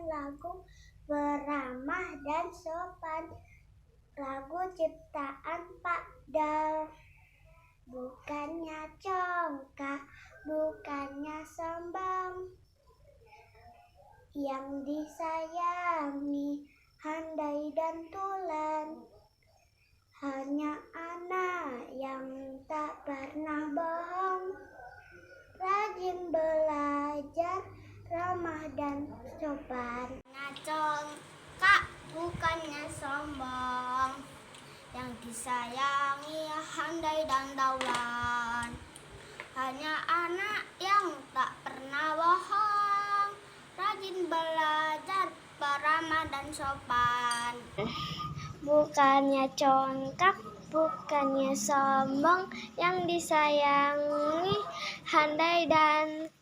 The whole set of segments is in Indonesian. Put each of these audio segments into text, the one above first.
lagu beramah dan sopan. Lagu ciptaan Pak Dal. Bukannya congkak, bukannya sombong, yang disayangi handai dan tulen. Hanya anak yang tak pernah bohong, rajin belajar, ramah dan sopan. Congkak bukannya sombong, yang disayangi handai dan daulan. Hanya anak yang tak pernah bohong, rajin belajar, beramah dan sopan. Bukannya congkak, bukannya sombong, yang disayangi handai dan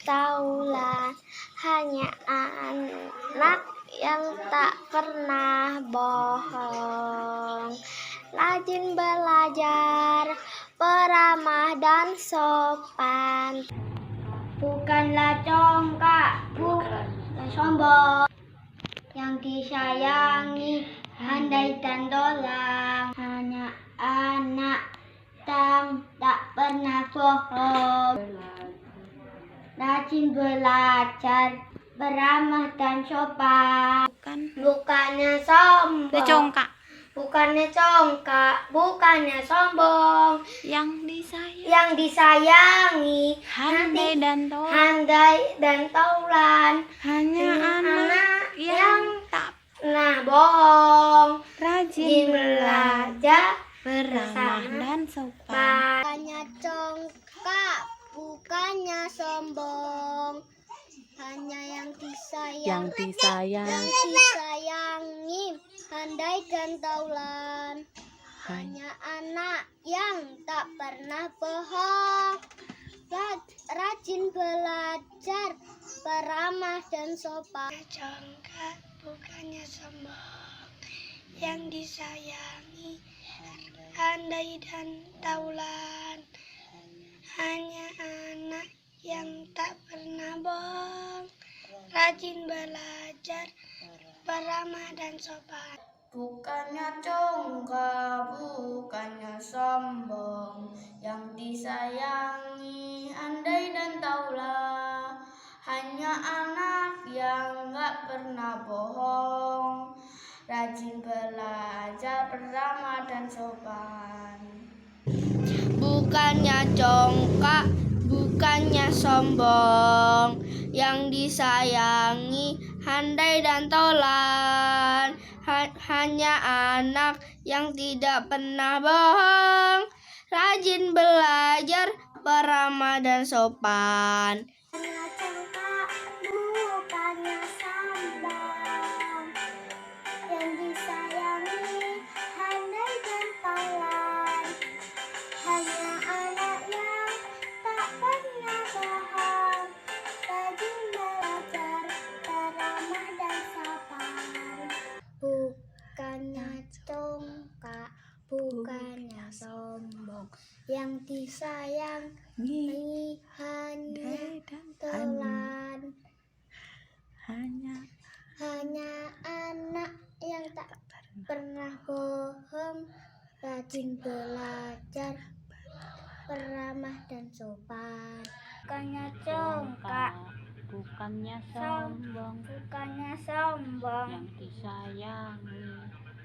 taulan. Hanya anak yang tak pernah bohong, rajin belajar, beramah dan sopan. Bukanlah congkak, bukannya sombong, yang disayangi handai dan dolang. Hanya anak yang tak pernah bohong, rajin belajar, beramah dan sopan. Bukannya sombong, congkak, bukannya congkak, bukannya sombong, yang disayangi handai dan taulan. handai dan taulan. Hanya anak yang tak pernah bohong, rajin belajar, beramah dan sopan. Bukannya congkak, bukannya sombong, hanya yang disayangi handai dan taulan. Hanya anak yang tak pernah bohong, rajin belajar, beramah dan sopan. Congkak bukannya sombong, yang disayangi handai dan taulan. Hanya anak yang tak pernah bohong, rajin belajar, beramah dan sopan. Bukannya congkak, bukannya sombong, yang disayangi handai dan taulan. Hanya anak yang gak pernah bohong, rajin belajar, beramah dan sopan. Bukannya congkak, bukannya sombong, yang disayangi handai dan taulan. Hanya anak yang tidak pernah bohong, rajin belajar, beramah dan sopan. Congkak bukannya sombong, yang disayangi handai dan taulan. Hanya anak yang tak pernah bohong, rajin belajar, beramah dan sopan. Bukannya congkak, bukannya sombong, yang disayangi handai dan taulan. Hanya anak yang tak pernah bohong, rajin belajar, beramah dan sopan. Bukannya congkak, bukannya sombong,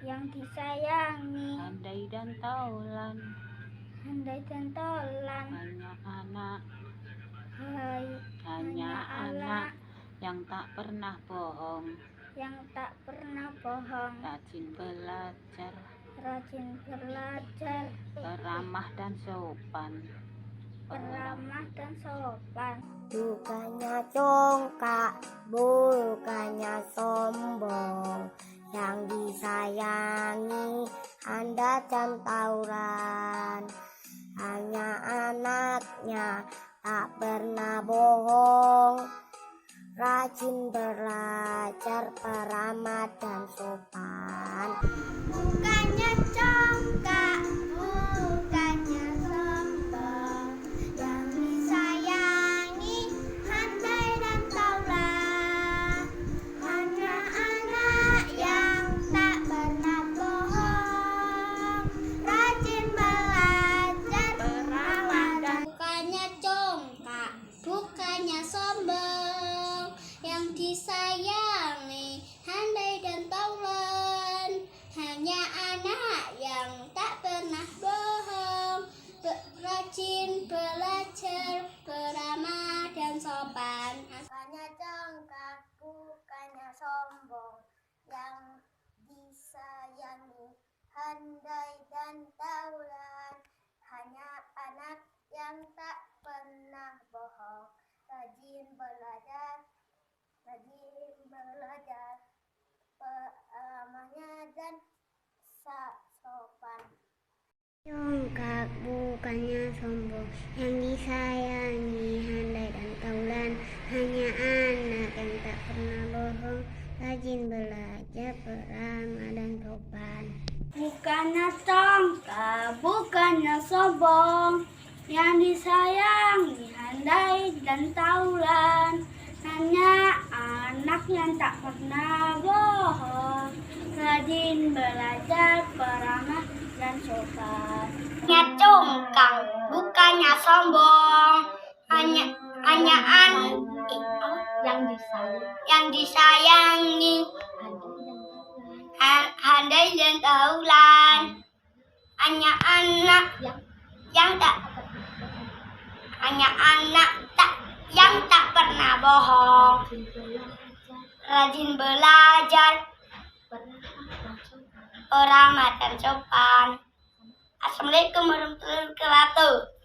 yang disayangi handai dan taulan. Hanya anak yang tak pernah bohong, rajin belajar, beramah dan sopan. Bukannya congkak, bukannya sombong, yang disayangi handai dan taulan. Hanya anaknya tak pernah bohong, rajin belajar, beramah dan sopan. Bukannya congkak, bukannya sombong, yang disayangi handai dan taulan. yang disayangi, handai dan taulan. Hanya anak yang tak pernah bohong, rajin belajar, beramah dan sopan. Bukannya congkak, bukannya sombong, yang disayangi, handai dan taulan. Hanya anak yang tak pernah bohong, rajin belajar, beramahnya dan sopan. Congkak bukannya sombong, yang disayangi, handai dan taulan. Hanya anak yang tak pernah bohong, rajin belajar, beramah dan sopan. Bukannya congkak, bukannya sombong, yang disayangi, handai dan taulan. Hanya anak yang tak pernah bohong, rajin belajar, beramah dan sopan. Hanya congkak, bukannya sombong, hanya yang disayangi, handai dan taulan. Hanya anak yang tak pernah bohong, rajin belajar, beramah dan sopan. Assalamualaikum warahmatullahi wabarakatuh.